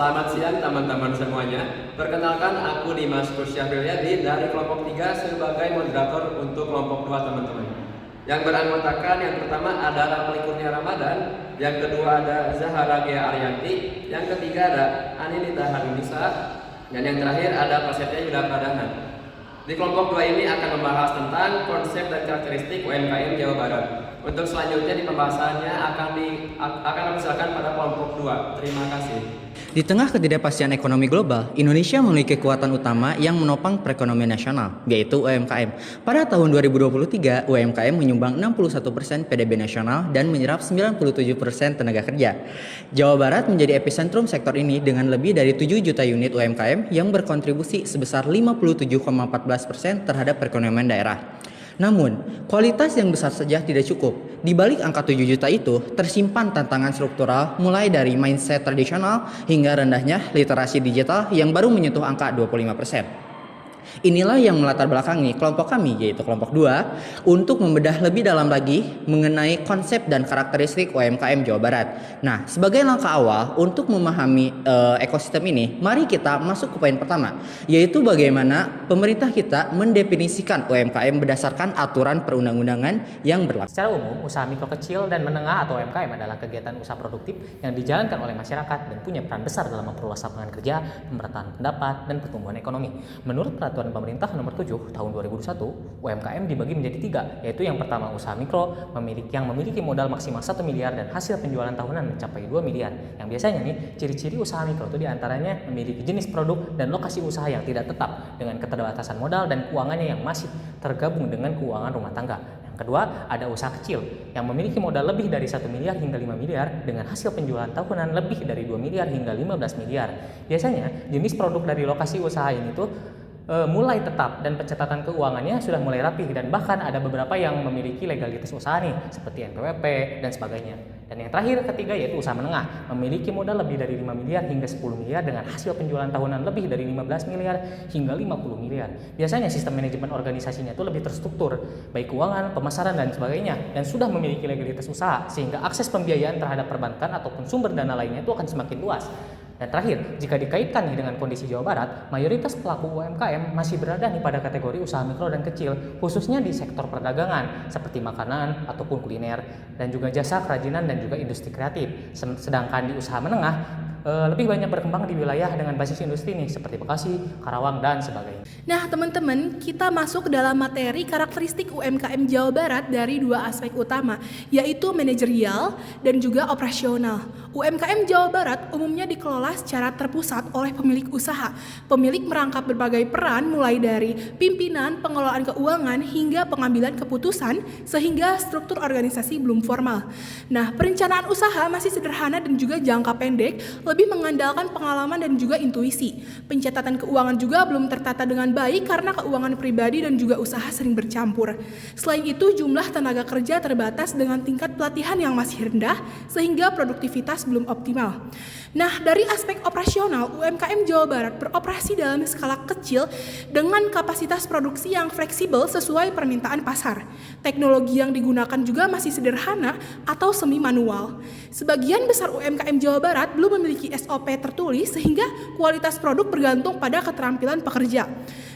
Selamat siang teman-teman semuanya. Perkenalkan aku Dimas Kusyafiryadi dari kelompok 3 sebagai moderator untuk kelompok 2 teman-teman. Yang beranggotakan yang pertama adalah Pelikurnia Ramadan, yang kedua ada Zahara Gia Arianti, yang ketiga ada Anindita Harunisa, dan yang terakhir ada Prasetya Yuda Pradana. Di kelompok 2 ini akan membahas tentang konsep dan karakteristik UMKM Jawa Barat. Untuk selanjutnya di pembahasannya akan diserahkan pada kelompok 2. Terima kasih. Di tengah ketidakpastian ekonomi global, Indonesia memiliki kekuatan utama yang menopang perekonomian nasional, yaitu UMKM. Pada tahun 2023, UMKM menyumbang 61% PDB nasional dan menyerap 97% tenaga kerja. Jawa Barat menjadi epicentrum sektor ini dengan lebih dari 7 juta unit UMKM yang berkontribusi sebesar 57,14% terhadap perekonomian daerah. Namun, kualitas yang besar saja tidak cukup. Di balik angka 7 juta itu, tersimpan tantangan struktural mulai dari mindset tradisional hingga rendahnya literasi digital yang baru menyentuh angka 25%. Inilah yang melatar belakangi kelompok kami, yaitu kelompok 2, untuk membedah lebih dalam lagi mengenai konsep dan karakteristik UMKM Jawa Barat. Nah, sebagai langkah awal untuk memahami ekosistem ini, mari kita masuk ke poin pertama, yaitu bagaimana pemerintah kita mendefinisikan UMKM berdasarkan aturan perundang-undangan yang berlaku. Secara umum, usaha mikro kecil dan menengah atau UMKM adalah kegiatan usaha produktif yang dijalankan oleh masyarakat dan punya peran besar dalam memperluas lapangan kerja, pemerataan pendapat, dan pertumbuhan ekonomi. Menurut peraturan pemerintah nomor 7 tahun 2001, UMKM dibagi menjadi 3, yaitu yang pertama usaha mikro yang memiliki modal maksimal 1 miliar dan hasil penjualan tahunan mencapai 2 miliar. Yang biasanya nih, ciri-ciri usaha mikro itu diantaranya memiliki jenis produk dan lokasi usaha yang tidak tetap dengan keterbatasan modal dan keuangannya yang masih tergabung dengan keuangan rumah tangga. Yang kedua, ada usaha kecil yang memiliki modal lebih dari 1 miliar hingga 5 miliar dengan hasil penjualan tahunan lebih dari 2 miliar hingga 15 miliar. Biasanya, jenis produk dari lokasi usaha ini tuh mulai tetap dan pencatatan keuangannya sudah mulai rapih dan bahkan ada beberapa yang memiliki legalitas usaha nih seperti NPWP dan sebagainya. Dan yang terakhir ketiga yaitu usaha menengah, memiliki modal lebih dari 5 miliar hingga 10 miliar dengan hasil penjualan tahunan lebih dari 15 miliar hingga 50 miliar. Biasanya sistem manajemen organisasinya itu lebih terstruktur, baik keuangan, pemasaran dan sebagainya, dan sudah memiliki legalitas usaha sehingga akses pembiayaan terhadap perbankan ataupun sumber dana lainnya itu akan semakin luas. Dan terakhir, jika dikaitkan nih dengan kondisi Jawa Barat, mayoritas pelaku UMKM masih berada nih pada kategori usaha mikro dan kecil, khususnya di sektor perdagangan seperti makanan ataupun kuliner dan juga jasa kerajinan dan juga industri kreatif. Sedangkan di usaha menengah lebih banyak berkembang di wilayah dengan basis industri nih seperti Bekasi, Karawang dan sebagainya. Nah teman-teman, kita masuk ke dalam materi karakteristik UMKM Jawa Barat dari 2 aspek utama, yaitu manajerial dan juga operasional. UMKM Jawa Barat umumnya dikelola secara terpusat oleh pemilik usaha. Pemilik merangkap berbagai peran mulai dari pimpinan, pengelolaan keuangan hingga pengambilan keputusan sehingga struktur organisasi belum formal. Nah, perencanaan usaha masih sederhana dan juga jangka pendek, lebih mengandalkan pengalaman dan juga intuisi. Pencatatan keuangan juga belum tertata dengan baik karena keuangan pribadi dan juga usaha sering bercampur. Selain itu, jumlah tenaga kerja terbatas dengan tingkat pelatihan yang masih rendah sehingga produktivitas belum optimal. Nah, dari aspek operasional, UMKM Jawa Barat beroperasi dalam skala kecil dengan kapasitas produksi yang fleksibel sesuai permintaan pasar. Teknologi yang digunakan juga masih sederhana atau semi manual. Sebagian besar UMKM Jawa Barat belum memiliki SOP tertulis sehingga kualitas produk bergantung pada keterampilan pekerja.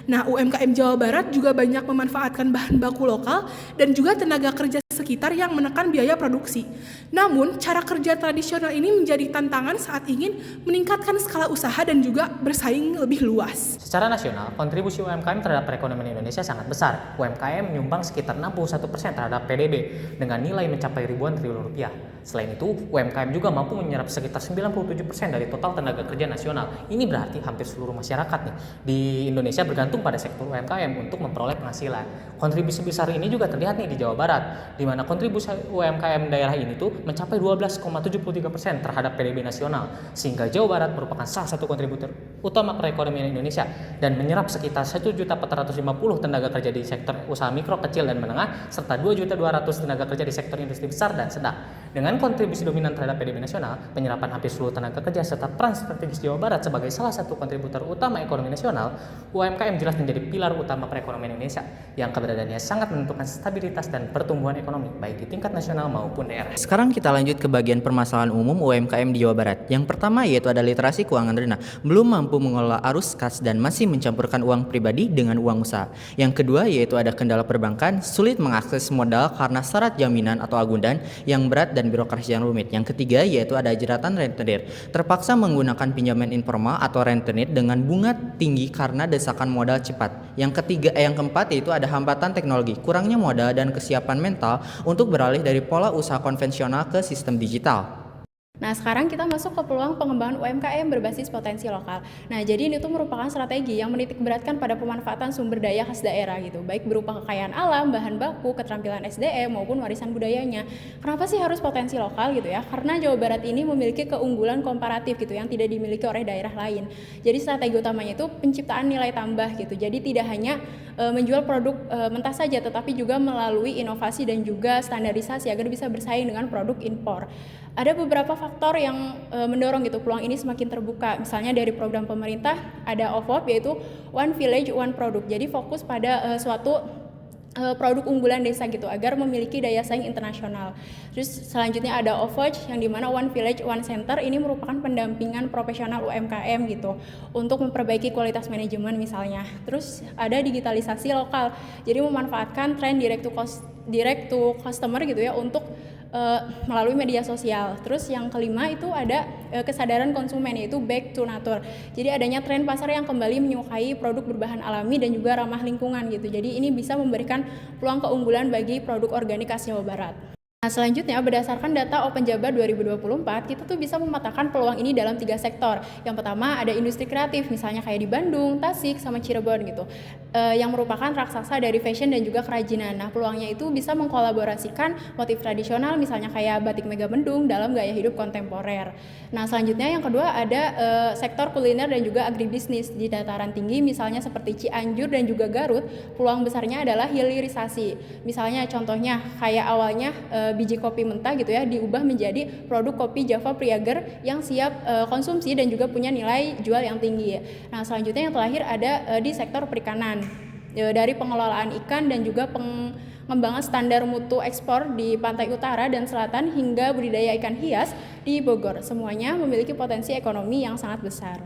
Nah, UMKM Jawa Barat juga banyak memanfaatkan bahan baku lokal dan juga tenaga kerja sekitar yang menekan biaya produksi. Namun, cara kerja tradisional ini menjadi tantangan saat ingin meningkatkan skala usaha dan juga bersaing lebih luas. Secara nasional, kontribusi UMKM terhadap perekonomian Indonesia sangat besar. UMKM menyumbang sekitar 61% terhadap PDB dengan nilai mencapai ribuan triliun rupiah. Selain itu, UMKM juga mampu menyerap sekitar 97% dari total tenaga kerja nasional. Ini berarti hampir seluruh masyarakat nih di Indonesia bergantung pada sektor UMKM untuk memperoleh penghasilan. Kontribusi besar ini juga terlihat nih di Jawa Barat, di mana kontribusi UMKM daerah ini tuh mencapai 12,73% terhadap PDB nasional, sehingga Jawa Barat merupakan salah satu kontributor utama perekonomian Indonesia dan menyerap sekitar 1.450.000 tenaga kerja di sektor usaha mikro, kecil, dan menengah, serta 2.200.000 tenaga kerja di sektor industri besar dan sedang. Dengan Dengan kontribusi dominan terhadap PDB nasional, penyerapan hampir seluruh tenaga kerja serta peran strategis Jawa Barat sebagai salah satu kontributor utama ekonomi nasional, UMKM jelas menjadi pilar utama perekonomian Indonesia yang keberadaannya sangat menentukan stabilitas dan pertumbuhan ekonomi baik di tingkat nasional maupun daerah. Sekarang kita lanjut ke bagian permasalahan umum UMKM di Jawa Barat. Yang pertama yaitu ada literasi keuangan rendah, belum mampu mengelola arus kas dan masih mencampurkan uang pribadi dengan uang usaha. Yang kedua yaitu ada kendala perbankan, sulit mengakses modal karena syarat jaminan atau agundan yang berat dan birokrasi yang rumit. Yang ketiga yaitu ada jeratan rentenir, terpaksa menggunakan pinjaman informal atau rentenir dengan bunga tinggi karena desakan modal cepat. Yang keempat yaitu ada hambatan teknologi, kurangnya modal dan kesiapan mental untuk beralih dari pola usaha konvensional ke sistem digital. Nah, sekarang kita masuk ke peluang pengembangan UMKM berbasis potensi lokal. Nah, jadi ini tuh merupakan strategi yang menitik beratkan pada pemanfaatan sumber daya khas daerah gitu, baik berupa kekayaan alam, bahan baku, keterampilan SDM maupun warisan budayanya. Kenapa sih harus potensi lokal gitu ya? Karena Jawa Barat ini memiliki keunggulan komparatif gitu yang tidak dimiliki oleh daerah lain. Jadi strategi utamanya itu penciptaan nilai tambah gitu. Jadi tidak hanya menjual produk mentah saja, tetapi juga melalui inovasi dan juga standarisasi agar bisa bersaing dengan produk impor. Ada beberapa faktor yang mendorong gitu peluang ini semakin terbuka. Misalnya dari program pemerintah ada OVOP yaitu One Village One Product. Jadi fokus pada suatu produk unggulan desa gitu agar memiliki daya saing internasional. Terus selanjutnya ada OVOC yang dimana One Village One Center ini merupakan pendampingan profesional UMKM gitu untuk memperbaiki kualitas manajemen misalnya. Terus ada digitalisasi lokal. Jadi memanfaatkan tren direct to customer gitu ya untuk melalui media sosial. Terus yang kelima itu ada kesadaran konsumen yaitu back to nature. Jadi adanya tren pasar yang kembali menyukai produk berbahan alami dan juga ramah lingkungan gitu. Jadi ini bisa memberikan peluang keunggulan bagi produk organik khas Jawa Barat. Nah, selanjutnya berdasarkan data Open Jabar 2024, kita tuh bisa memetakan peluang ini dalam 3 sektor. Yang pertama ada industri kreatif, misalnya kayak di Bandung, Tasik, sama Cirebon gitu, yang merupakan raksasa dari fashion dan juga kerajinan. Nah, peluangnya itu bisa mengkolaborasikan motif tradisional, misalnya kayak batik Mega Mendung dalam gaya hidup kontemporer. Nah, selanjutnya yang kedua ada sektor kuliner dan juga agribisnis di dataran tinggi, misalnya seperti Cianjur dan juga Garut. Peluang besarnya adalah hilirisasi. Misalnya contohnya kayak awalnya biji kopi mentah gitu ya diubah menjadi produk kopi Java Priager yang siap konsumsi dan juga punya nilai jual yang tinggi. Nah, selanjutnya yang terakhir ada di sektor perikanan, dari pengelolaan ikan dan juga pengembangan standar mutu ekspor di pantai utara dan selatan hingga budidaya ikan hias di Bogor. Semuanya memiliki potensi ekonomi yang sangat besar.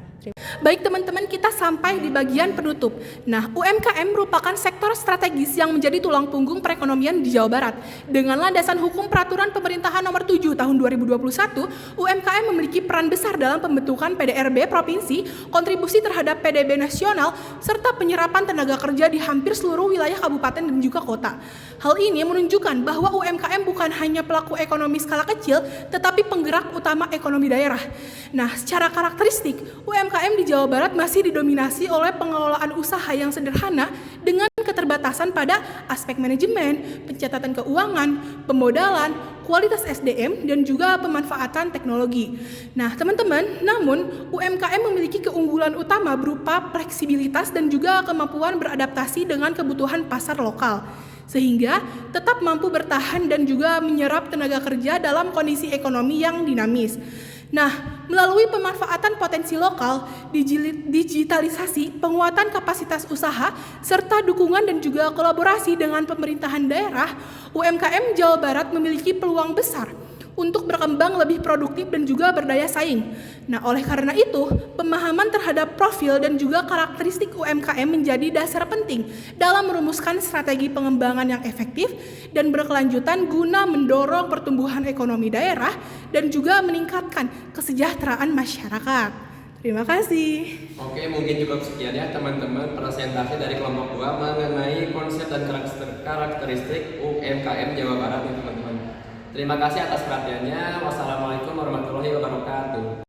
Baik teman-teman, kita sampai di bagian penutup. Nah, UMKM merupakan sektor strategis yang menjadi tulang punggung perekonomian di Jawa Barat. Dengan landasan hukum peraturan pemerintahan nomor 7 tahun 2021, UMKM memiliki peran besar dalam pembentukan PDRB provinsi, kontribusi terhadap PDB nasional, serta penyerapan tenaga kerja di hampir seluruh wilayah kabupaten dan juga kota. Hal ini menunjukkan bahwa UMKM bukan hanya pelaku ekonomi skala kecil, tetapi penggerak utama ekonomi daerah. Nah, secara karakteristik, UMKM di Jawa Barat masih didominasi oleh pengelolaan usaha yang sederhana dengan keterbatasan pada aspek manajemen, pencatatan keuangan, pemodalan, kualitas SDM, dan juga pemanfaatan teknologi. Nah, teman-teman, namun UMKM memiliki keunggulan utama berupa fleksibilitas dan juga kemampuan beradaptasi dengan kebutuhan pasar lokal, sehingga tetap mampu bertahan dan juga menyerap tenaga kerja dalam kondisi ekonomi yang dinamis. Nah, melalui pemanfaatan potensi lokal, digitalisasi, penguatan kapasitas usaha, serta dukungan dan juga kolaborasi dengan pemerintahan daerah, UMKM Jawa Barat memiliki peluang besar untuk berkembang lebih produktif dan juga berdaya saing. Nah, oleh karena itu, pemahaman terhadap profil dan juga karakteristik UMKM menjadi dasar penting dalam merumuskan strategi pengembangan yang efektif dan berkelanjutan guna mendorong pertumbuhan ekonomi daerah dan juga meningkatkan kesejahteraan masyarakat. Terima kasih. Oke, mungkin cukup sekian ya teman-teman presentasi dari kelompok 2 mengenai konsep dan karakteristik UMKM Jawa Barat ya teman-teman. Terima kasih atas perhatiannya. Wassalamualaikum warahmatullahi wabarakatuh.